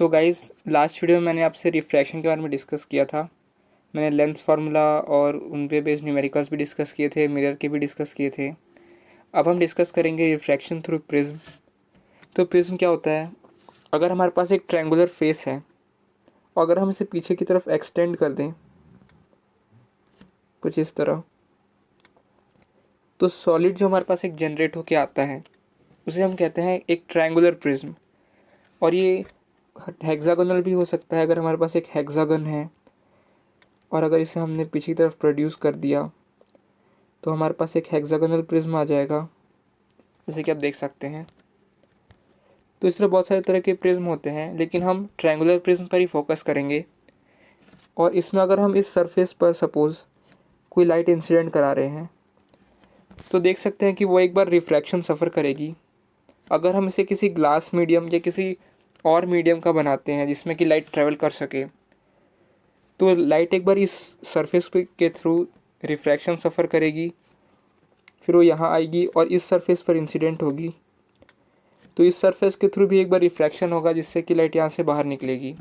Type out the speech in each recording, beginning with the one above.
So guys, last video में मैंने आपसे रिफ्रैक्शन के बारे में डिस्कस किया था। मैंने लेंस फार्मूला और उन पे बेस्ड न्यूमेरिकल्स भी डिस्कस किए थे, मिरर के भी डिस्कस किए थे। अब हम डिस्कस करेंगे रिफ्रैक्शन थ्रू प्रिज्म। तो प्रिज्म क्या होता है? अगर हमारे पास एक ट्रायंगुलर फेस है और अगर हम इसे पीछे की तरफ एक्सटेंड कर दें कुछ इस तरह, तो सॉलिड जो हमारे पास एक जनरेट होके आता है उसे हम कहते हैं एक ट्रायंगुलर प्रिज्म। और ये हेक्सागोनल भी हो सकता है अगर हमारे पास एक हेक्सागन है और अगर इसे हमने पीछे की तरफ प्रोड्यूस कर दिया तो हमारे पास एक हेक्सागोनल प्रिज्म आ जाएगा, जैसे कि आप देख सकते हैं। तो इस तरह बहुत सारे तरह के प्रिज्म होते हैं, लेकिन हम ट्रायंगुलर प्रिज्म पर ही फोकस करेंगे। और इसमें अगर हम इस सरफेस पर सपोज कोई लाइट इंसिडेंट करा रहे हैं तो देख सकते हैं कि वो एक बार रिफ्रैक्शन सफ़र करेगी। अगर हम इसे किसी ग्लास मीडियम या किसी और मीडियम का बनाते हैं जिसमें कि लाइट ट्रेवल कर सके, तो लाइट एक बार इस सरफेस के थ्रू रिफ्रैक्शन सफ़र करेगी, फिर वो यहाँ आएगी और इस सरफेस पर इंसिडेंट होगी। तो इस सरफेस के थ्रू भी एक बार रिफ्रैक्शन होगा जिससे कि लाइट यहाँ से बाहर निकलेगी।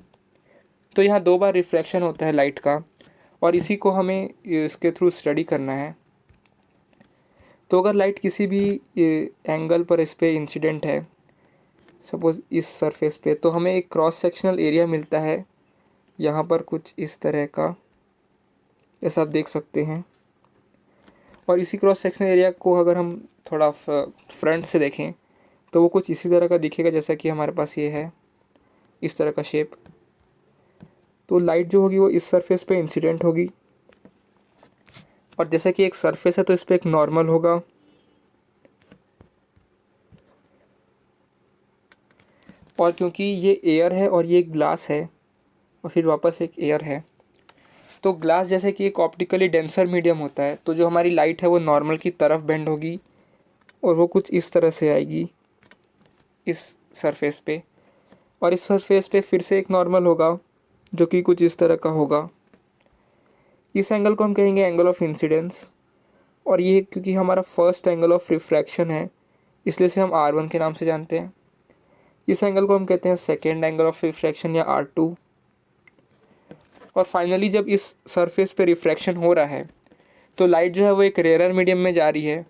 तो यहाँ दो बार रिफ्रैक्शन होता है लाइट का, और इसी को हमें इसके थ्रू स्टडी करना है। तो अगर लाइट किसी भी एंगल पर इस पर इंसिडेंट है, सपोज़ इस सरफेस पे, तो हमें एक क्रॉस सेक्शनल एरिया मिलता है यहाँ पर कुछ इस तरह का, जैसा आप देख सकते हैं। और इसी क्रॉस सेक्शनल एरिया को अगर हम थोड़ा फ्रंट से देखें तो वो कुछ इसी तरह का दिखेगा, जैसा कि हमारे पास ये है इस तरह का शेप। तो लाइट जो होगी वो इस सरफेस पे इंसिडेंट होगी, और जैसा कि एक सरफेस है तो इस पर एक नॉर्मल होगा, और क्योंकि ये एयर है और ये ग्लास है और फिर वापस एक एयर है, तो ग्लास जैसे कि एक ऑप्टिकली डेंसर मीडियम होता है, तो जो हमारी लाइट है वो नॉर्मल की तरफ बेंड होगी और वो कुछ इस तरह से आएगी इस सरफेस पे, और इस सरफेस पे फिर से एक नॉर्मल होगा जो कि कुछ इस तरह का होगा। इस एंगल को हम कहेंगे एंगल ऑफ इंसिडेंस, और ये क्योंकि हमारा फर्स्ट एंगल ऑफ रिफ्रैक्शन है इसलिए इसे हम R1 के नाम से जानते हैं। इस एंगल को हम कहते हैं सेकेंड एंगल ऑफ रिफ्रैक्शन या R2। और फाइनली जब इस सरफेस पे रिफ्रैक्शन हो रहा है तो लाइट जो है वो एक रेयर मीडियम में जा रही है,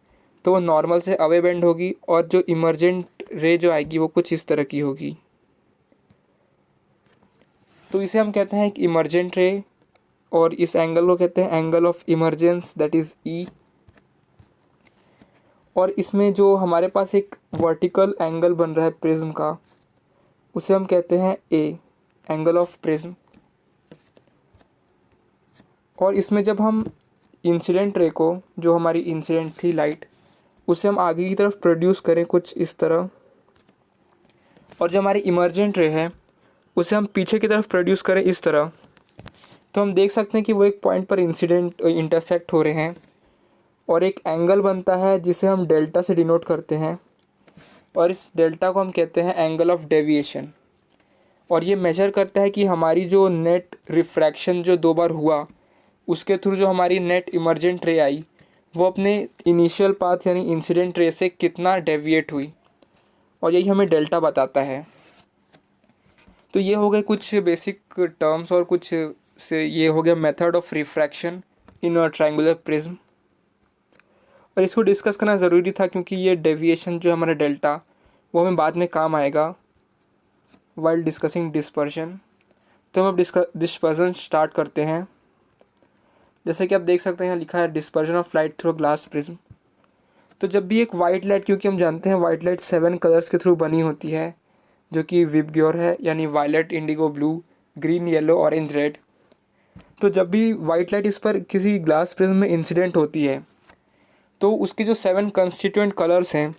तो वो नॉर्मल से अवे बेंड होगी और जो इमर्जेंट रे जो आएगी वो कुछ इस तरह की होगी। तो इसे हम कहते हैं एक इमर्जेंट रे, और इस एंगल को कहते हैं angle of emergence, that is E। और इसमें जो हमारे पास एक वर्टिकल एंगल बन रहा है प्रिज्म का, उसे हम कहते हैं A, एंगल ऑफ प्रिज्म। और इसमें जब हम इंसिडेंट रे को, जो हमारी इंसिडेंट थी लाइट, उसे हम आगे की तरफ प्रोड्यूस करें कुछ इस तरह, और जो हमारी इमर्जेंट रे है उसे हम पीछे की तरफ प्रोड्यूस करें इस तरह, तो हम देख सकते हैं कि वो एक पॉइंट पर इंटरसेक्ट हो रहे हैं और एक एंगल बनता है जिसे हम डेल्टा से डिनोट करते हैं, और इस डेल्टा को हम कहते हैं एंगल ऑफ डेविएशन। और ये मेजर करता है कि हमारी जो नेट रिफ्रैक्शन जो दो बार हुआ उसके थ्रू जो हमारी नेट इमर्जेंट रे आई वो अपने इनिशियल पाथ यानी इंसिडेंट रे से कितना डेविएट हुई, और यही हमें डेल्टा बताता है। तो ये हो गए कुछ बेसिक टर्म्स, और कुछ से ये हो गया method of refraction in a triangular prism. और इसको डिस्कस करना ज़रूरी था क्योंकि ये डेविएशन जो हमारा डेल्टा वो हमें बाद में काम आएगा वाइल डिस्कसिंग डिस्पर्शन। तो हम अब डिस्पर्जन स्टार्ट करते हैं। जैसे कि आप देख सकते हैं यहाँ लिखा है dispersion of light through glass prism. तो जब भी एक वाइट लाइट, क्योंकि हम जानते हैं वाइट लाइट 7 कलर्स के थ्रू बनी होती है जो कि विबग्योर है, यानी violet, indigo, blue, green, yellow, orange, red. तो जब भी वाइट लाइट इस पर किसी ग्लास प्रिज्म में इंसिडेंट होती है तो उसके जो 7 कंस्टिट्यूएंट कलर्स हैं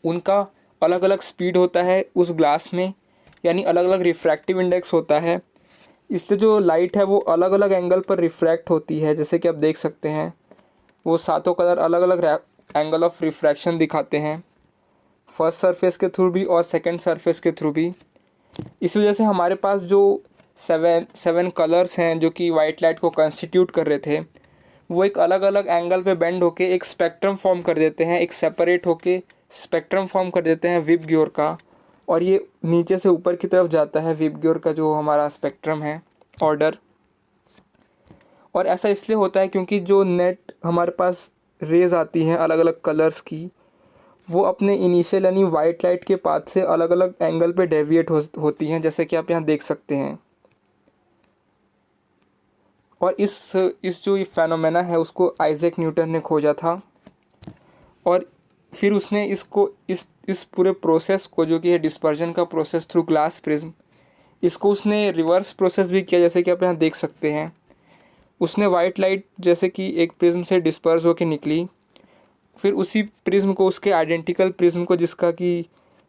उनका अलग अलग स्पीड होता है उस ग्लास में, यानी अलग अलग रिफ्रैक्टिव इंडेक्स होता है। इसलिए जो लाइट है वो अलग अलग एंगल पर रिफ्रैक्ट होती है। जैसे कि आप देख सकते हैं वो सातों कलर अलग अलग एंगल ऑफ रिफ्रैक्शन दिखाते हैं, फर्स्ट सरफेस के थ्रू भी और सेकंड सरफेस के थ्रू भी। इस वजह से हमारे पास जो सेवन कलर्स हैं जो कि वाइट लाइट को कंस्टिट्यूट कर रहे थे वो एक अलग अलग एंगल पे बेंड होके एक स्पेक्ट्रम फॉर्म कर देते हैं, एक सेपरेट होके स्पेक्ट्रम फॉर्म कर देते हैं विबग्योर का, और ये नीचे से ऊपर की तरफ जाता है विबग्योर का जो हमारा स्पेक्ट्रम है ऑर्डर। और ऐसा इसलिए होता है क्योंकि जो नेट हमारे पास रेज आती हैं अलग अलग कलर्स की, वो अपने इनिशियल यानी वाइट लाइट के पाथ से अलग अलग एंगल पे डेविएट होती हैं, जैसे कि आप यहाँ देख सकते हैं। और इस जो ये फेनोमेना है उसको आइजैक न्यूटन ने खोजा था, और फिर उसने इसको इस पूरे प्रोसेस को, जो कि है डिस्पर्जन का प्रोसेस थ्रू ग्लास प्रिज्म, इसको उसने रिवर्स प्रोसेस भी किया, जैसे कि आप यहाँ देख सकते हैं। उसने वाइट लाइट जैसे कि एक प्रिज्म से डिस्पर्स होकर निकली, फिर उसी प्रिज्म को, उसके आइडेंटिकल प्रिज्म को जिसका कि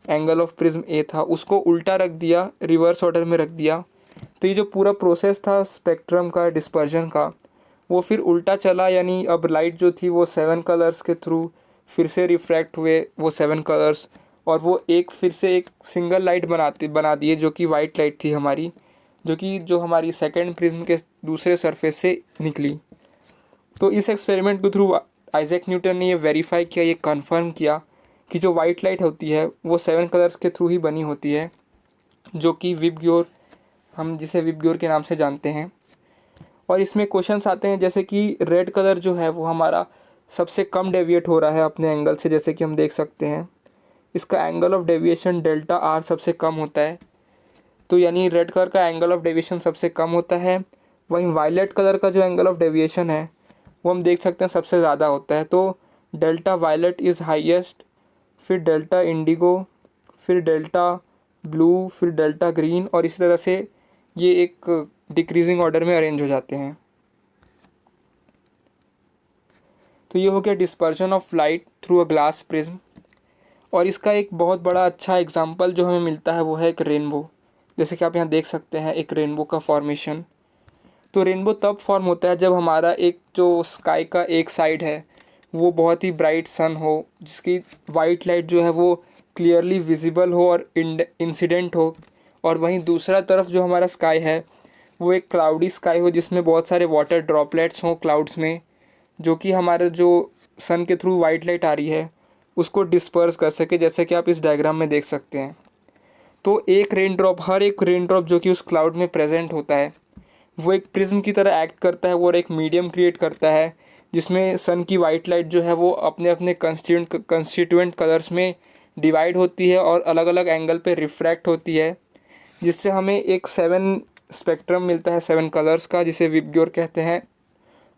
एंगल ऑफ प्रिज्म ए था, उसको उल्टा रख दिया, रिवर्स ऑर्डर में रख दिया। तो ये जो पूरा प्रोसेस था स्पेक्ट्रम का डिस्पर्जन का, वो फिर उल्टा चला, यानी अब लाइट जो थी वो 7 कलर्स के थ्रू फिर से रिफ्रैक्ट हुए वो 7 कलर्स, और वो फिर से एक सिंगल लाइट बना दिए जो कि वाइट लाइट थी हमारी, जो हमारी सेकेंड प्रिज्म के दूसरे सरफेस से निकली। तो इस एक्सपेरिमेंट के थ्रू आइजैक न्यूटन ने ये वेरीफाई किया, ये कंफर्म किया कि जो वाइट लाइट होती है वो 7 कलर्स के थ्रू ही बनी होती है, जो कि विबग्योर, हम जिसे विबग्योर के नाम से जानते हैं। और इसमें क्वेश्चंस आते हैं जैसे कि रेड कलर जो है वो हमारा सबसे कम डेविएट हो रहा है अपने एंगल से, जैसे कि हम देख सकते हैं इसका angle of deviation delta R सबसे कम होता है। तो यानी रेड कलर का एंगल ऑफ डेविएशन सबसे कम होता है। वहीं वायलेट कलर का जो एंगल ऑफ डेविएशन है वो हम देख सकते हैं सबसे ज़्यादा होता है। तो डेल्टा वायलेट इज़ हाईएस्ट, फिर डेल्टा इंडिगो, फिर डेल्टा ब्लू, फिर डेल्टा ग्रीन, और इसी तरह से ये एक डिक्रीजिंग ऑर्डर में अरेंज हो जाते हैं। तो ये हो गया dispersion of light through a glass prism. और इसका एक बहुत बड़ा अच्छा एग्जांपल जो हमें मिलता है वो है एक रेनबो। जैसे कि आप यहाँ देख सकते हैं एक रेनबो का फॉर्मेशन। तो रेनबो तब फॉर्म होता है जब हमारा एक जो स्काई का एक साइड है वो बहुत ही ब्राइट सन हो, जिसकी वाइट लाइट जो है वो क्लियरली विजिबल हो और इंसिडेंट हो, और वहीं दूसरा तरफ जो हमारा स्काई है वो एक क्लाउडी स्काई हो जिसमें बहुत सारे वाटर ड्रॉपलेट्स हों क्लाउड्स में, जो कि हमारे जो सन के थ्रू वाइट लाइट आ रही है उसको डिस्पर्स कर सके, जैसे कि आप इस डायग्राम में देख सकते हैं। तो हर एक रेन ड्रॉप जो कि उस क्लाउड में प्रेजेंट होता है वो एक प्रिज्म की तरह एक्ट करता है, वो एक मीडियम क्रिएट करता है जिसमें सन की वाइट लाइट जो है वो अपने अपने कंस्टिट्यूएंट कलर्स में डिवाइड होती है और अलग अलग एंगल पे रिफ्रैक्ट होती है, जिससे हमें एक 7 स्पेक्ट्रम मिलता है 7 कलर्स का, जिसे विबग्योर कहते हैं।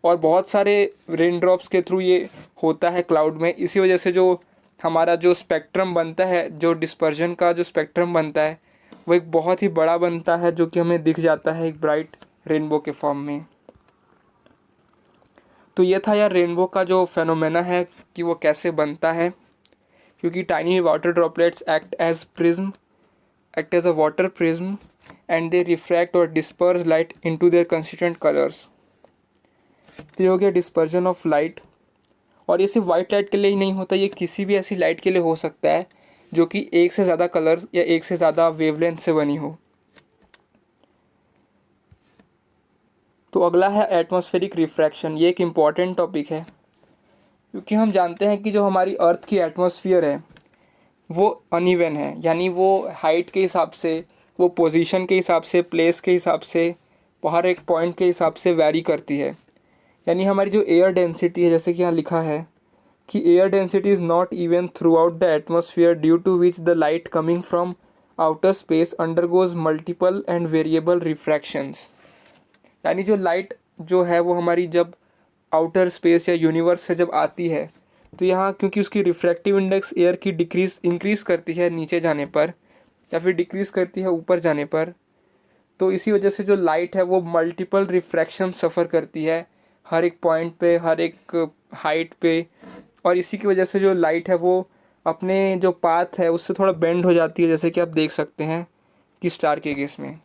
और बहुत सारे रेन ड्रॉप्स के थ्रू ये होता है क्लाउड में। इसी वजह से जो हमारा जो स्पेक्ट्रम बनता है, जो डिस्पर्जन का जो स्पेक्ट्रम बनता है वो एक बहुत ही बड़ा बनता है, जो कि हमें दिख जाता है एक ब्राइट रेनबो के फॉर्म में। तो ये था यार रेनबो का जो फेनोमेना है कि वो कैसे बनता है, क्योंकि tiny water droplets act as a water prism and they refract और disperse light into their constituent colours. तो ये हो गया डिस्पर्जन ऑफ लाइट। और ये सिर्फ वाइट लाइट के लिए ही नहीं होता, ये किसी भी ऐसी लाइट के लिए हो सकता है जो कि एक से ज़्यादा कलर्स या एक से ज़्यादा वेवलेंथ से बनी हो। तो अगला है एटमॉस्फेरिक रिफ्रैक्शन। ये एक इम्पॉर्टेंट टॉपिक है क्योंकि हम जानते हैं कि जो हमारी अर्थ की एटमॉस्फेयर है वो अनइवन है, यानी वो हाइट के हिसाब से, वो पोजीशन के हिसाब से, प्लेस के हिसाब से, हर एक पॉइंट के हिसाब से वैरी करती है। यानी हमारी जो एयर डेंसिटी है, जैसे कि यहाँ लिखा है कि air density is not even throughout the atmosphere due to which the light coming from outer space undergoes multiple and variable refractions. यानी जो लाइट जो है वो हमारी जब आउटर स्पेस या यूनिवर्स से जब आती है तो यहाँ क्योंकि उसकी रिफ्रैक्टिव इंडेक्स एयर की इंक्रीज़ करती है नीचे जाने पर, या फिर डिक्रीज़ करती है ऊपर जाने पर, तो इसी वजह से जो लाइट है वो मल्टीपल रिफ्रैक्शन सफ़र करती है हर एक पॉइंट पे, हर एक हाइट पे। और इसी की वजह से जो लाइट है वो अपने जो पाथ है उससे थोड़ा बेंड हो जाती है, जैसे कि आप देख सकते हैं कि स्टार के केस में।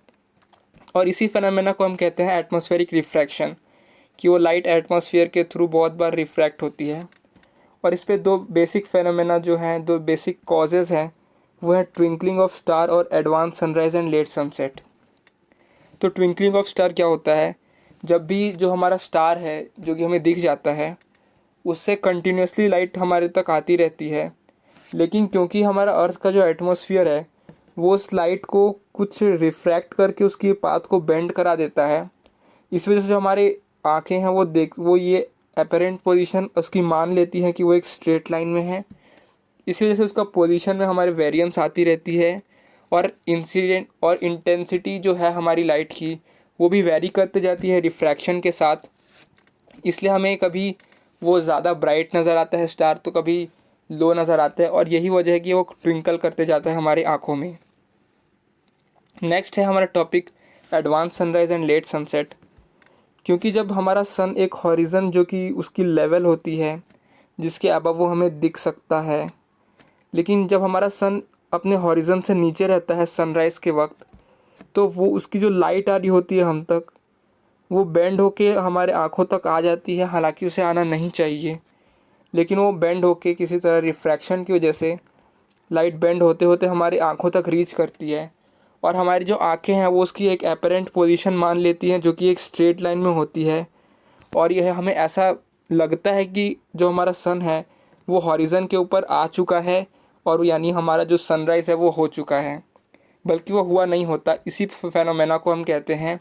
और इसी फेनोमेना को हम कहते हैं एटमॉस्फेरिक रिफ्रैक्शन, कि वो लाइट एटमॉस्फेयर के थ्रू बहुत बार रिफ्रैक्ट होती है। और इस पे 2 बेसिक फेनोमेना जो हैं, 2 बेसिक कॉजेज़ हैं, वो है ट्विंकलिंग ऑफ स्टार और advance sunrise and let sunset. तो ट्विंकलिंग ऑफ स्टार क्या होता है? जब भी जो हमारा स्टार है जो कि हमें दिख जाता है उससे कंटिन्यूसली लाइट हमारे तक आती रहती है, लेकिन क्योंकि हमारा अर्थ का जो एटमॉस्फेयर है वो उस लाइट को कुछ रिफ्रैक्ट करके उसकी पाथ को बेंड करा देता है। इस वजह से जो हमारे आँखें हैं वो ये अपेरेंट पोजीशन उसकी मान लेती हैं कि वो एक स्ट्रेट लाइन में है। इसी वजह से उसका पोजीशन में हमारे वेरिएंस आती रहती है, और इंसिडेंट और इंटेंसिटी जो है हमारी लाइट की वो भी वेरी करते जाती है रिफ्रैक्शन के साथ। इसलिए हमें कभी वो ज़्यादा ब्राइट नज़र आता है स्टार, तो कभी लो नज़र आता है, और यही वजह है कि वो ट्विंकल करते जाता है हमारी आँखों में। नेक्स्ट है हमारा topic advance sunrise and let sunset. क्योंकि जब हमारा सन एक हॉरिज़न जो कि उसकी लेवल होती है जिसके अबव वो हमें दिख सकता है, लेकिन जब हमारा सन अपने हॉरिज़न से नीचे रहता है सनराइज़ के वक्त, तो वो उसकी जो लाइट आ रही होती है हम तक, वो बेंड होके हमारे आँखों तक आ जाती है। हालांकि उसे आना नहीं चाहिए, लेकिन वो बेंड होके किसी तरह रिफ्रैक्शन की वजह से लाइट बेंड होते होते हमारी आँखों तक रीच करती है, और हमारी जो आँखें हैं वो उसकी एक एपरेंट पोजीशन मान लेती हैं जो कि एक स्ट्रेट लाइन में होती है। और यह हमें ऐसा लगता है कि जो हमारा सन है वो हॉरिज़न के ऊपर आ चुका है, और यानी हमारा जो सनराइज़ है वो हो चुका है, बल्कि वो हुआ नहीं होता। इसी फेनोमेना को हम कहते हैं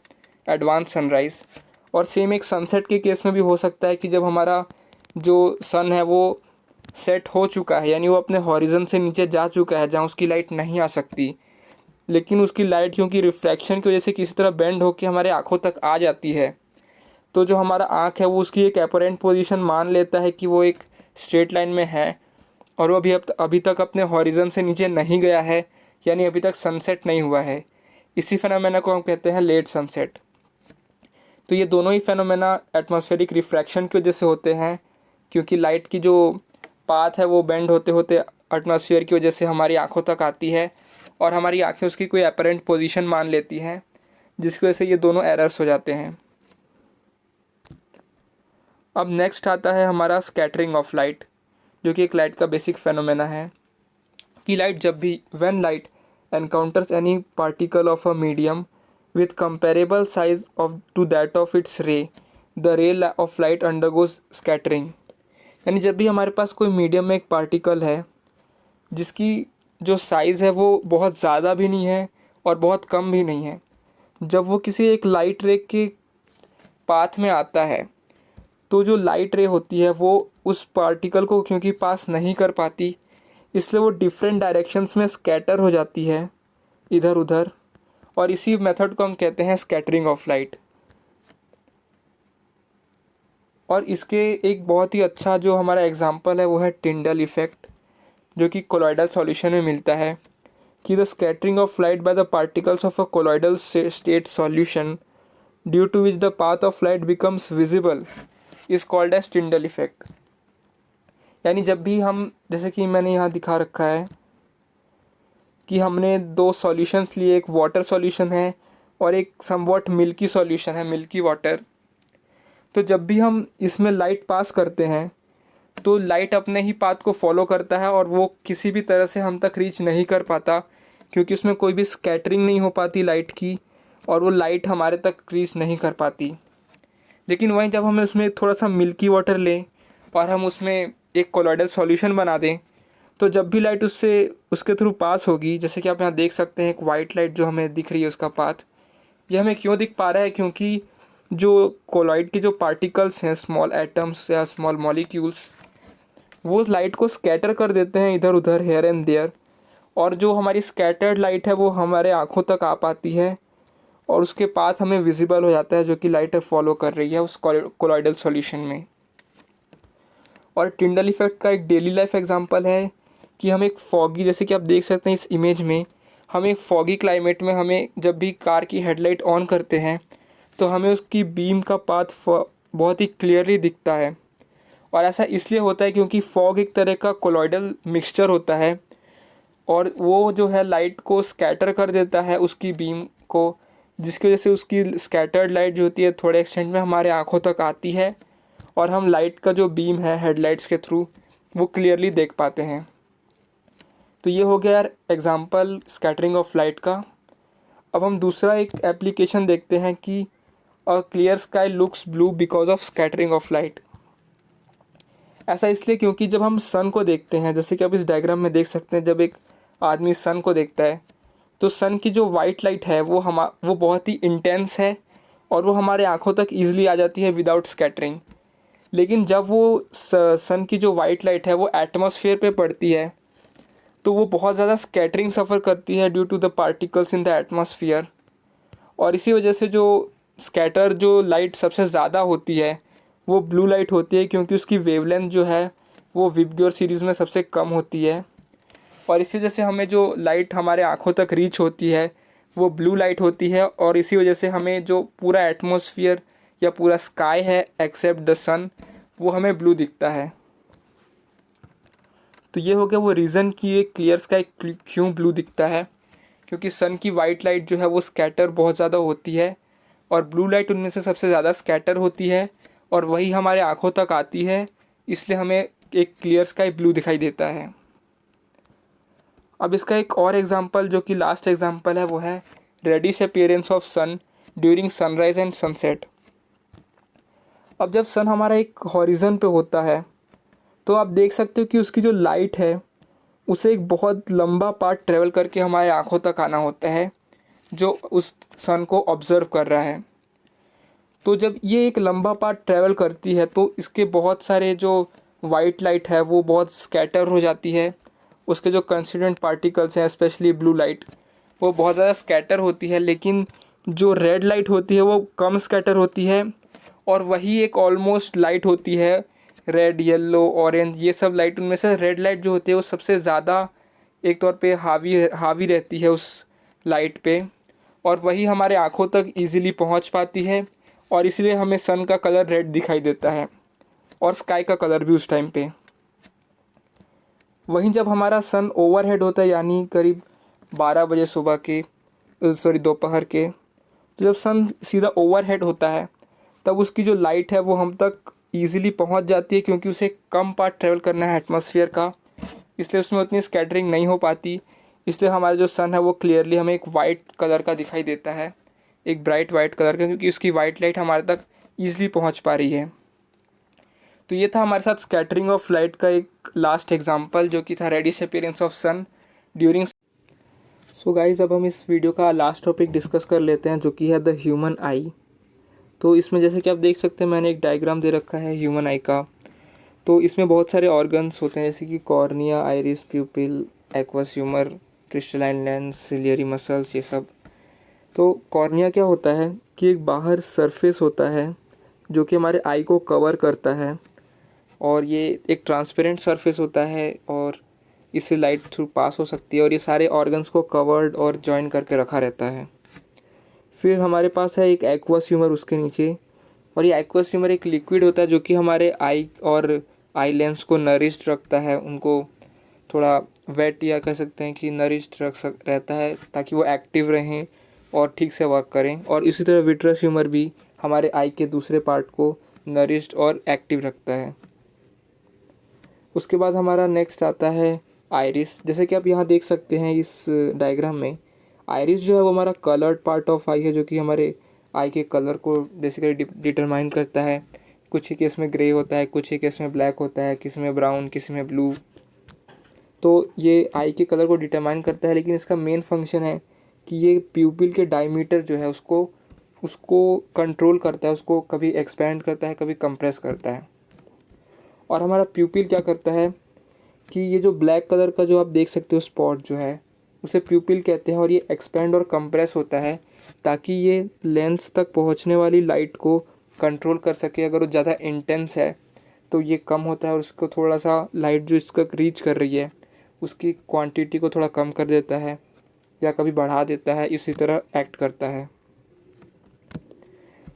एडवांस सनराइज़। और सेम एक सनसेट के केस में भी हो सकता है कि जब हमारा जो सन है वो सेट हो चुका है, यानी वो अपने हॉरिज़न से नीचे जा चुका है जहाँ उसकी लाइट नहीं आ सकती, लेकिन उसकी लाइट क्योंकि रिफ्रैक्शन की वजह से किसी तरह बेंड होकर हमारे आँखों तक आ जाती है, तो जो हमारा आँख है वो उसकी एक एपरेंट पोजीशन मान लेता है कि वो एक स्ट्रेट लाइन में है, और वो अभी तक अपने हॉरिज़न से नीचे नहीं गया है, यानी अभी तक सनसेट नहीं हुआ है। इसी फेनोमेना को हम कहते हैं लेट सनसेट। तो ये दोनों ही फेनोमेना एटमॉस्फेरिक रिफ्रैक्शन की वजह से होते हैं, क्योंकि लाइट की जो पाथ है वो बेंड होते होते एटमॉस्फेयर की वजह से हमारी आँखों तक आती है, और हमारी आँखें उसकी कोई एपरेंट पोजीशन मान लेती हैं, जिसकी वजह से ये दोनों एरर्स हो जाते हैं। अब नेक्स्ट आता है हमारा स्कैटरिंग ऑफ लाइट, जो कि एक लाइट का बेसिक फेनोमेना है। कि लाइट जब भी when light encounters any particle of a medium with comparable size of to that of its ray, the ray of light undergoes scattering। यानी जब भी हमारे पास कोई मीडियम में एक पार्टिकल है जिसकी जो साइज़ है वो बहुत ज़्यादा भी नहीं है और बहुत कम भी नहीं है, जब वो किसी एक लाइट रे के पाथ में आता है, तो जो लाइट रे होती है वो उस पार्टिकल को क्योंकि पास नहीं कर पाती, इसलिए वो डिफरेंट डायरेक्शंस में स्कैटर हो जाती है इधर उधर, और इसी मेथड को हम कहते हैं स्कैटरिंग ऑफ लाइट। और इसके एक बहुत ही अच्छा जो हमारा एग्जांपल है वो है टिंडल इफ़ेक्ट, जो कि कोलॉइडल सॉल्यूशन में मिलता है। कि the scattering of light by the particles of a colloidal state solution due to which the path of light becomes visible is called as Tyndall effect. यानी जब भी हम, जैसे कि मैंने यहाँ दिखा रखा है कि हमने दो सॉल्यूशंस लिए, एक वाटर सॉल्यूशन है और एक समवॉट मिल्की सॉल्यूशन है, मिल्की वाटर। तो जब भी हम इसमें लाइट पास करते हैं तो लाइट अपने ही पाथ को फॉलो करता है, और वो किसी भी तरह से हम तक रीच नहीं कर पाता, क्योंकि उसमें कोई भी स्कैटरिंग नहीं हो पाती लाइट की, और वो लाइट हमारे तक रीच नहीं कर पाती। लेकिन वहीं जब हमें उसमें थोड़ा सा मिल्की वाटर लें और हम उसमें एक कोलॉइडल सॉल्यूशन बना दें, तो जब भी लाइट उसके थ्रू पास होगी, जैसे कि आप यहाँ देख सकते हैं एक वाइट लाइट जो हमें दिख रही है उसका पाथ, ये हमें क्यों दिख पा रहा है? क्योंकि जो कोलॉइड के जो पार्टिकल्स हैं, स्मॉल एटम्स या स्मॉल मॉलिक्यूल्स, वो लाइट को स्कैटर कर देते हैं इधर उधर, हेयर एंड देयर, और जो हमारी स्कैटर्ड लाइट है वो हमारे आँखों तक आ पाती है, और उसके पाथ हमें विजिबल हो जाता है जो कि लाइट फॉलो कर रही है उस कोलॉइडल सॉल्यूशन में। और टिंडल इफेक्ट का एक डेली लाइफ एग्जांपल है कि हम एक फॉगी, जैसे कि आप देख सकते हैं इस इमेज में, हम एक फॉगी क्लाइमेट में हमें जब भी कार की हेडलाइट ऑन करते हैं तो हमें उसकी बीम का पाथ बहुत ही क्लियरली दिखता है। और ऐसा इसलिए होता है क्योंकि फॉग एक तरह का कोलॉइडल मिक्सचर होता है, और वो जो है लाइट को स्कैटर कर देता है उसकी बीम को, जिसकी वजह से उसकी स्कैटर्ड लाइट जो होती है थोड़े एक्सटेंट में हमारे आँखों तक आती है, और हम लाइट का जो बीम है हेडलाइट्स के थ्रू वो क्लियरली देख पाते हैं। तो ये हो गया यार एग्जांपल स्कैटरिंग ऑफ लाइट का। अब हम दूसरा एक एप्लीकेशन देखते हैं कि a clear sky looks blue because of scattering of light. ऐसा इसलिए क्योंकि जब हम सन को देखते हैं, जैसे कि आप इस डायग्राम में देख सकते हैं, जब एक आदमी सन को देखता है तो सन की जो वाइट लाइट है वो बहुत ही इंटेंस है और वो हमारे आँखों तक ईजिली आ जाती है विदाउट स्कैटरिंग। लेकिन जब वो सन की जो वाइट लाइट है वो एटमॉस्फेयर पे पड़ती है तो वो बहुत ज़्यादा स्कैटरिंग सफ़र करती है due to the particles in the atmosphere. और इसी वजह से जो स्कैटर जो लाइट सबसे ज़्यादा होती है वो ब्लू लाइट होती है, क्योंकि उसकी वेवलेंथ जो है वो विबग्योर सीरीज़ में सबसे कम होती है। और इसी वजह से हमें जो लाइट हमारे आँखों तक रीच होती है वो ब्लू लाइट होती है। और इसी वजह से हमें जो पूरा एटमॉस्फेयर या पूरा स्काई है एक्सेप्ट द सन वो हमें ब्लू दिखता है। तो ये हो गया वो रीज़न कि ये क्लियर स्काई क्यों ब्लू दिखता है, क्योंकि सन की वाइट लाइट जो है वो स्कैटर बहुत ज़्यादा होती है और ब्लू लाइट उनमें से सबसे ज़्यादा स्कैटर होती है और वही हमारे आँखों तक आती है, इसलिए हमें एक क्लियर स्काई ब्लू दिखाई देता है। अब इसका एक और एग्जांपल जो कि लास्ट एग्जांपल है वो है reddish appearance of sun during sunrise and sunset. अब जब सन हमारा एक हॉरिजन पे होता है तो आप देख सकते हो कि उसकी जो लाइट है उसे एक बहुत लंबा पार्ट ट्रेवल करके हमारे आँखों तक आना होता है जो उस सन को ऑब्ज़र्व कर रहा है। तो जब ये एक लंबा पार्ट ट्रेवल करती है तो इसके बहुत सारे जो वाइट लाइट है वो बहुत स्कैटर हो जाती है। उसके जो कंस्टिट्यूएंट पार्टिकल्स हैं स्पेशली ब्लू लाइट वो बहुत ज़्यादा स्कैटर होती है, लेकिन जो रेड लाइट होती है वो कम स्कैटर होती है। और वही एक ऑलमोस्ट लाइट होती है रेड, येलो, ऑरेंज, ये सब लाइट, उनमें से रेड लाइट जो होती है वो सबसे ज़्यादा एक तौर पे हावी रहती है उस लाइट पे और वही हमारे आँखों तक इजीली पहुंच पाती है और इसलिए हमें सन का कलर रेड दिखाई देता है और स्काई का कलर भी उस टाइम पे। वहीं जब हमारा सन ओवरहेड होता है यानी करीब 12 बजे सुबह के दोपहर के, तो जब सन सीधा ओवरहेड होता है तब उसकी जो लाइट है वो हम तक ईज़िली पहुंच जाती है, क्योंकि उसे कम पार्ट ट्रेवल करना है एटमॉस्फेयर का, इसलिए उसमें उतनी स्कैटरिंग नहीं हो पाती। इसलिए हमारा जो सन है वो क्लियरली हमें एक वाइट कलर का दिखाई देता है, एक ब्राइट वाइट कलर का, क्योंकि उसकी वाइट लाइट हमारे तक ईज़िली पहुंच पा रही है। तो ये था हमारे साथ स्कैटरिंग ऑफ लाइट का एक लास्ट एग्जांपल जो कि था reddish appearance of sun during. So guys, अब हम इस वीडियो का लास्ट टॉपिक डिस्कस कर लेते हैं जो कि है द ह्यूमन आई। तो इसमें जैसे कि आप देख सकते हैं मैंने एक डायग्राम दे रखा है ह्यूमन आई का। तो इसमें बहुत सारे ऑर्गन्स होते हैं जैसे कि cornea, iris, प्यूपिल, aqueous humour, crystalline lens, ciliary muscles, ये सब। तो कॉर्निया क्या होता है कि एक बाहर सरफेस होता है जो कि हमारे आई को कवर करता है और ये एक ट्रांसपेरेंट सरफेस होता है और इससे लाइट थ्रू पास हो सकती है और ये सारे ऑर्गन्स को कवर्ड और जॉइन करके रखा रहता है। फिर हमारे पास है एक एक्वस ह्यूमर उसके नीचे, और ये एक्वस ह्यूमर एक लिक्विड होता है जो कि हमारे आई और आई लेंस को नरिश्ड रखता है, उनको थोड़ा वेट या कह सकते हैं कि नरिश्ड रहता है ताकि वो एक्टिव रहें और ठीक से वर्क करें। और इसी तरह विट्रस ह्यूमर भी हमारे आई के दूसरे पार्ट को नरिश्ड और एक्टिव रखता है। उसके बाद हमारा नेक्स्ट आता है आइरिस। जैसे कि आप यहाँ देख सकते हैं इस डायग्राम में, आइरिस जो है वो हमारा कलर्ड पार्ट ऑफ आई है जो कि हमारे आई के कलर को बेसिकली डिटरमाइन करता है। कुछ ही केस में ग्रे होता है, कुछ ही केस में ब्लैक होता है, किसी में ब्राउन, किसी में ब्लू। तो ये आई के कलर को डिटरमाइन करता है, लेकिन इसका मेन फंक्शन है कि ये प्यूपिल के डायमीटर जो है उसको कंट्रोल करता है, उसको कभी एक्सपेंड करता है, कभी कंप्रेस करता है। और हमारा प्यूपिल क्या करता है कि ये जो ब्लैक कलर का जो आप देख सकते हो स्पॉट जो है उसे प्यूपिल कहते हैं और ये एक्सपेंड और कंप्रेस होता है ताकि ये लेंस तक पहुंचने वाली लाइट को कंट्रोल कर सके। अगर वो ज़्यादा इंटेंस है तो ये कम होता है और उसको थोड़ा सा लाइट जो इसका रीच कर रही है उसकी क्वांटिटी को थोड़ा कम कर देता है या कभी बढ़ा देता है, इसी तरह एक्ट करता है।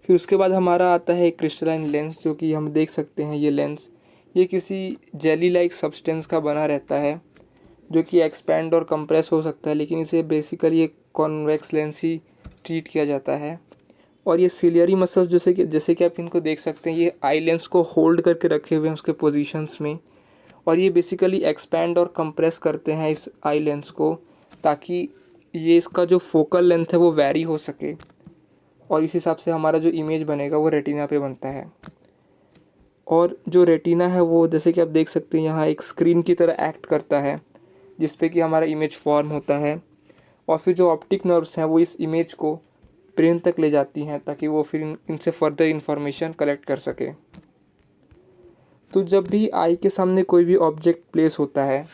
फिर उसके बाद हमारा आता है क्रिस्टलाइन लेंस, जो कि हम देख सकते हैं ये लेंस ये किसी जेली लाइक सब्सटेंस का बना रहता है जो कि एक्सपैंड और कंप्रेस हो सकता है, लेकिन इसे बेसिकली एक कॉन्वेक्स लेंस ही ट्रीट किया जाता है। और ये सिलियरी मसल्स जैसे कि आप इनको देख सकते हैं, ये आई लेंस को होल्ड करके रखे हुए हैं उसके पोजीशंस में, और ये बेसिकली एक्सपैंड और कंप्रेस करते हैं इस आई लेंस को ताकि ये इसका जो फोकल लेंथ है वो वैरी हो सके और इस हिसाब से हमारा जो इमेज बनेगा वो रेटिना पे बनता है। और जो रेटिना है वो जैसे कि आप देख सकते हैं यहाँ एक स्क्रीन की तरह एक्ट करता है जिस पे कि हमारा इमेज फॉर्म होता है और फिर जो ऑप्टिक नर्व्स हैं वो इस इमेज को ब्रेन तक ले जाती हैं ताकि वो फिर इनसे फर्दर इंफॉर्मेशन कलेक्ट कर सके। तो जब भी आई के सामने कोई भी ऑब्जेक्ट प्लेस होता है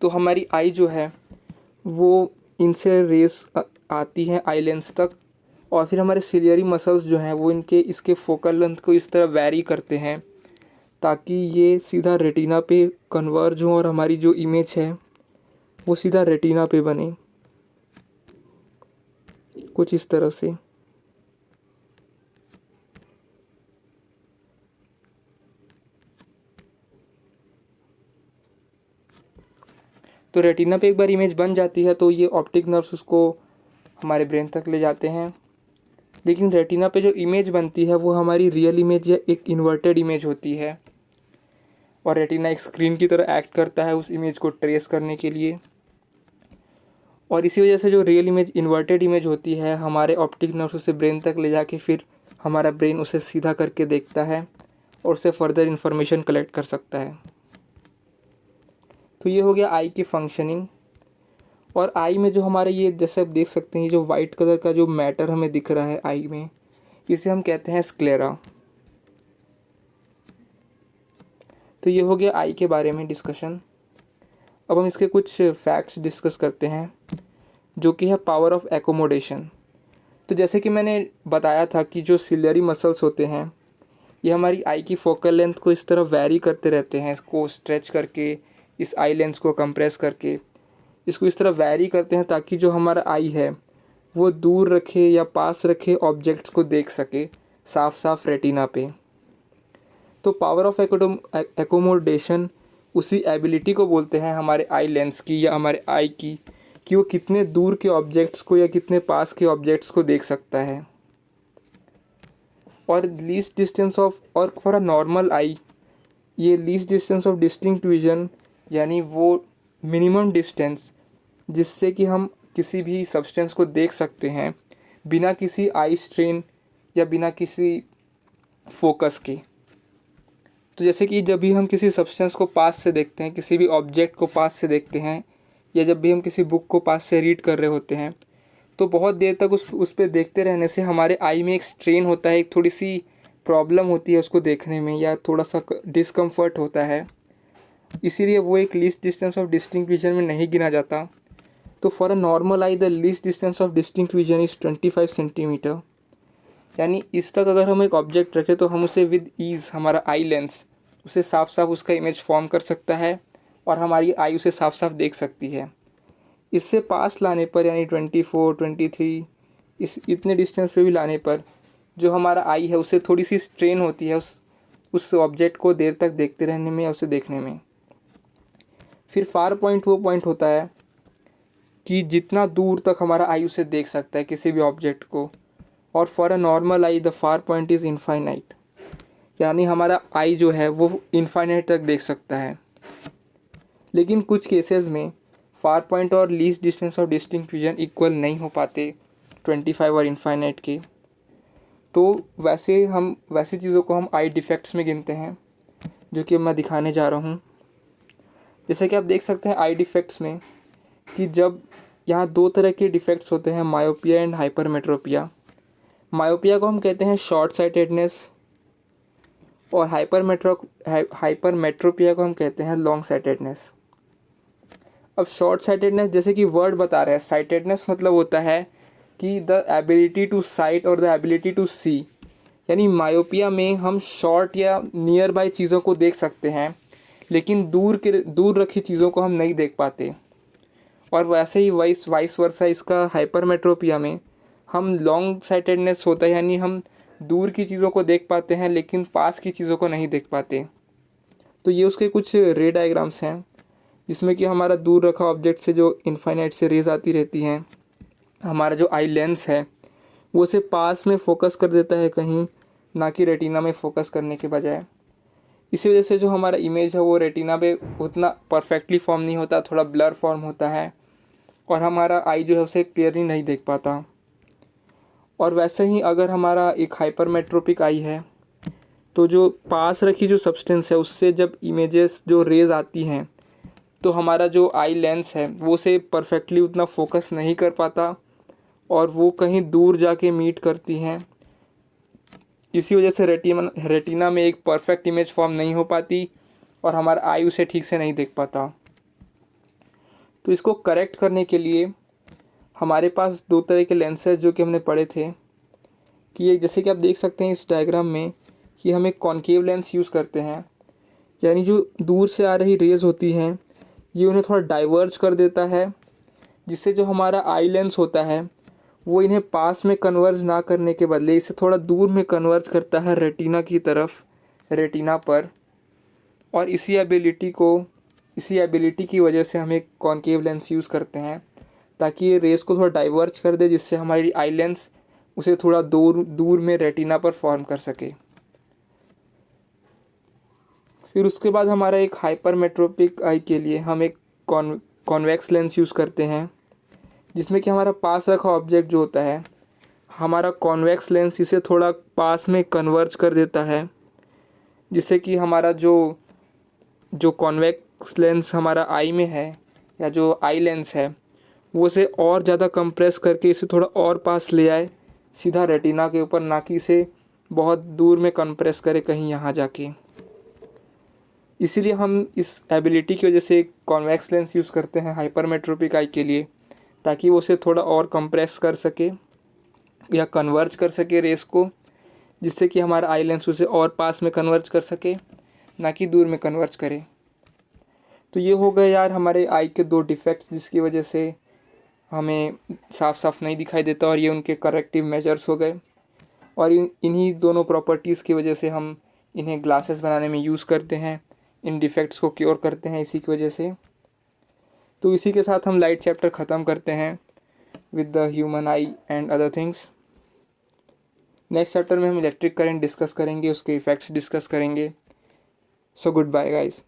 तो हमारी आई जो है वो इनसे रेस आती है आई लेंस तक, और फिर हमारे सिलियरी मसल्स जो हैं वो इसके फोकल लेंथ को इस तरह वैरी करते हैं ताकि ये सीधा रेटिना पे कन्वर्ज हो और हमारी जो इमेज है वो सीधा रेटिना पे बने, कुछ इस तरह से। तो रेटिना पे एक बार इमेज बन जाती है तो ये ऑप्टिक नर्व्स उसको हमारे ब्रेन तक ले जाते हैं। लेकिन रेटिना पे जो इमेज बनती है वो हमारी रियल इमेज या एक इन्वर्टेड इमेज होती है, और रेटिना एक स्क्रीन की तरह एक्ट करता है उस इमेज को ट्रेस करने के लिए। और इसी वजह से जो रियल इमेज इन्वर्टेड इमेज होती है, हमारे ऑप्टिक नर्व्स उसे ब्रेन तक ले जाके फिर हमारा ब्रेन उसे सीधा करके देखता है और उससे फर्दर इंफॉर्मेशन कलेक्ट कर सकता है। तो ये हो गया आई की फंक्शनिंग। और आई में जो हमारे ये जैसे आप देख सकते हैं, ये जो वाइट कलर का जो मैटर हमें दिख रहा है आई में, इसे हम कहते हैं स्क्लेरा। तो ये हो गया आई के बारे में डिस्कशन। अब हम इसके कुछ फैक्ट्स डिस्कस करते हैं, जो कि है पावर ऑफ एकोमोडेशन। तो जैसे कि मैंने बताया था कि जो सिलियरी मसल्स होते हैं ये हमारी आई की फोकल लेंथ को इस तरह वैरी करते रहते हैं, इसको स्ट्रेच करके, इस आई लेंस को कंप्रेस करके इसको इस तरह वैरी करते हैं ताकि जो हमारा आई है वो दूर रखे या पास रखे ऑब्जेक्ट्स को देख सके साफ साफ रेटिना पे। तो पावर ऑफ एकोमोडेशन उसी एबिलिटी को बोलते हैं हमारे आई लेंस की या हमारे आई की, कि वो कितने दूर के ऑब्जेक्ट्स को या कितने पास के ऑब्जेक्ट्स को देख सकता है। और लीस्ट डिस्टेंस ऑफ, और फॉर अ नॉर्मल आई ये least distance of distinct vision, यानी वो मिनिमम डिस्टेंस जिससे कि हम किसी भी सब्सटेंस को देख सकते हैं बिना किसी आई स्ट्रेन या बिना किसी फोकस के। तो जैसे कि जब भी हम किसी सब्सटेंस को पास से देखते हैं, किसी भी ऑब्जेक्ट को पास से देखते हैं, या जब भी हम किसी बुक को पास से रीड कर रहे होते हैं, तो बहुत देर तक उस पर देखते रहने से हमारे आई में एक स्ट्रेन होता है, एक थोड़ी सी प्रॉब्लम होती है उसको देखने में, या थोड़ा सा डिस्कम्फर्ट होता है, इसीलिए वो एक least distance of distinct vision में नहीं गिना जाता। तो for a normal I the least distance of distinct vision is 25 centimetre. यानी इस तक अगर हम एक ऑब्जेक्ट रखें तो हम उसे विद ईज़, हमारा आई लेंस उसे साफ साफ उसका इमेज फॉर्म कर सकता है और हमारी आई उसे साफ साफ देख सकती है। इससे पास लाने पर, यानी 24, 23 इतने डिस्टेंस पे भी लाने पर जो हमारा आई है उसे थोड़ी सी स्ट्रेन होती है उस ऑब्जेक्ट को देर तक देखते रहने में या उसे देखने में। फिर फार पॉइंट वो पॉइंट होता है कि जितना दूर तक हमारा आई उसे देख सकता है किसी भी ऑब्जेक्ट को, और for a normal I the far point is infinite, यानी हमारा आई जो है वो इनफाइनाइट तक देख सकता है। लेकिन कुछ केसेस में फार पॉइंट और least distance of distinct vision equal नहीं हो पाते 25 और इनफाइनाइट के। तो वैसी चीज़ों को हम आई डिफेक्ट्स में गिनते हैं, जो कि मैं दिखाने जा रहा हूँ। जैसे कि आप देख सकते हैं आई डिफेक्ट्स में कि जब यहाँ दो तरह के डिफेक्ट्स होते हैं, मायोपिया एंड हाइपरमेट्रोपिया। मायोपिया को हम कहते हैं शॉर्ट साइटेडनेस, और हाइपरमेट्रोपिया को हम कहते हैं लॉन्ग साइटेडनेस। अब शॉर्ट साइटेडनेस जैसे कि वर्ड बता रहा है, साइटेडनेस मतलब होता है कि द एबिलिटी टू साइट और द एबिलिटी टू सी, यानी मायोपिया में हम शॉर्ट या नियर बाय चीज़ों को देख सकते हैं लेकिन दूर रखी चीज़ों को हम नहीं देख पाते। और वैसे ही वाइस वर्सा इसका हाइपरमेट्रोपिया में हम लॉन्ग साइटेडनेस होता है, यानी हम दूर की चीज़ों को देख पाते हैं लेकिन पास की चीज़ों को नहीं देख पाते। तो ये उसके कुछ रे डायग्राम्स हैं जिसमें कि हमारा दूर रखा ऑब्जेक्ट से जो इनफाइनाइट से रेज आती रहती हैं, हमारा जो आई लेंस है वो उसे पास में फोकस कर देता है कहीं, ना कि रेटिना में फोकस करने के बजाय। इसी वजह से जो हमारा इमेज है वो रेटिना पे उतना परफेक्टली फॉर्म नहीं होता, थोड़ा ब्लर फॉर्म होता है और हमारा आई जो है उसे क्लियरली नहीं देख पाता। और वैसे ही अगर हमारा एक हाइपरमेट्रोपिक आई है तो जो पास रखी जो सब्सटेंस है उससे जब इमेजेस जो रेज आती हैं तो हमारा जो आई लेंस है वो उसे परफेक्टली उतना फोकस नहीं कर पाता और वो कहीं दूर जाके मीट करती हैं। इसी वजह से रेटिना में एक परफेक्ट इमेज फॉर्म नहीं हो पाती और हमारा आई उसे ठीक से नहीं देख पाता। तो इसको करेक्ट करने के लिए हमारे पास दो तरह के लेंसेज जो कि हमने पढ़े थे कि एक, जैसे कि आप देख सकते हैं इस डायग्राम में, कि हम एक कॉन्केव लेंस यूज़ करते हैं, यानी जो दूर से आ रही रेज़ होती हैं ये उन्हें थोड़ा डाइवर्ज कर देता है, जिससे जो हमारा आई लेंस होता है वो इन्हें पास में कन्वर्ज ना करने के बदले इसे थोड़ा दूर में कन्वर्ज करता है रेटिना की तरफ, रेटिना पर। और इसी एबिलिटी की वजह से हम एक कॉन्केव लेंस यूज़ करते हैं ताकि ये रेस को थोड़ा डाइवर्ज कर दे, जिससे हमारी आई लेंस उसे थोड़ा दूर में रेटिना पर फॉर्म कर सके। फिर उसके बाद हमारा एक हाइपरमेट्रोपिक आई के लिए हम एक कॉन्वेक्स लेंस यूज़ करते हैं, जिसमें कि हमारा पास रखा ऑब्जेक्ट जो होता है, हमारा कॉन्वेक्स लेंस इसे थोड़ा पास में कन्वर्ज कर देता है, जिससे कि हमारा जो कॉन्वेक्स लेंस हमारा आई में है या जो आई लेंस है वो इसे और ज़्यादा कंप्रेस करके इसे थोड़ा और पास ले आए सीधा रेटिना के ऊपर, ना कि इसे बहुत दूर में कंप्रेस करे कहीं यहाँ जाके। इसीलिए हम इस एबिलिटी की वजह से कॉन्वेक्स लेंस यूज़ करते हैं हाइपरमेट्रोपिक आई के लिए, ताकि वो उसे थोड़ा और कंप्रेस कर सके या कन्वर्ज कर सके रेस को, जिससे कि हमारा आई लेंस उसे और पास में कन्वर्ज कर सके, ना कि दूर में कन्वर्ज करे। तो ये हो गए यार हमारे आई के दो डिफेक्ट्स, जिसकी वजह से हमें साफ साफ नहीं दिखाई देता, और ये उनके करेक्टिव मेजर्स हो गए। और इन्हीं दोनों प्रॉपर्टीज़ की वजह से हम इन्हें ग्लासेस बनाने में यूज़ करते हैं, इन डिफेक्ट्स को क्योर करते हैं इसी की वजह से। तो इसी के साथ हम लाइट चैप्टर ख़त्म करते हैं with the human I and other things. Next chapter में हम इलेक्ट्रिक करंट डिस्कस करेंगे, उसके इफ़ेक्ट्स डिस्कस करेंगे। So goodbye guys.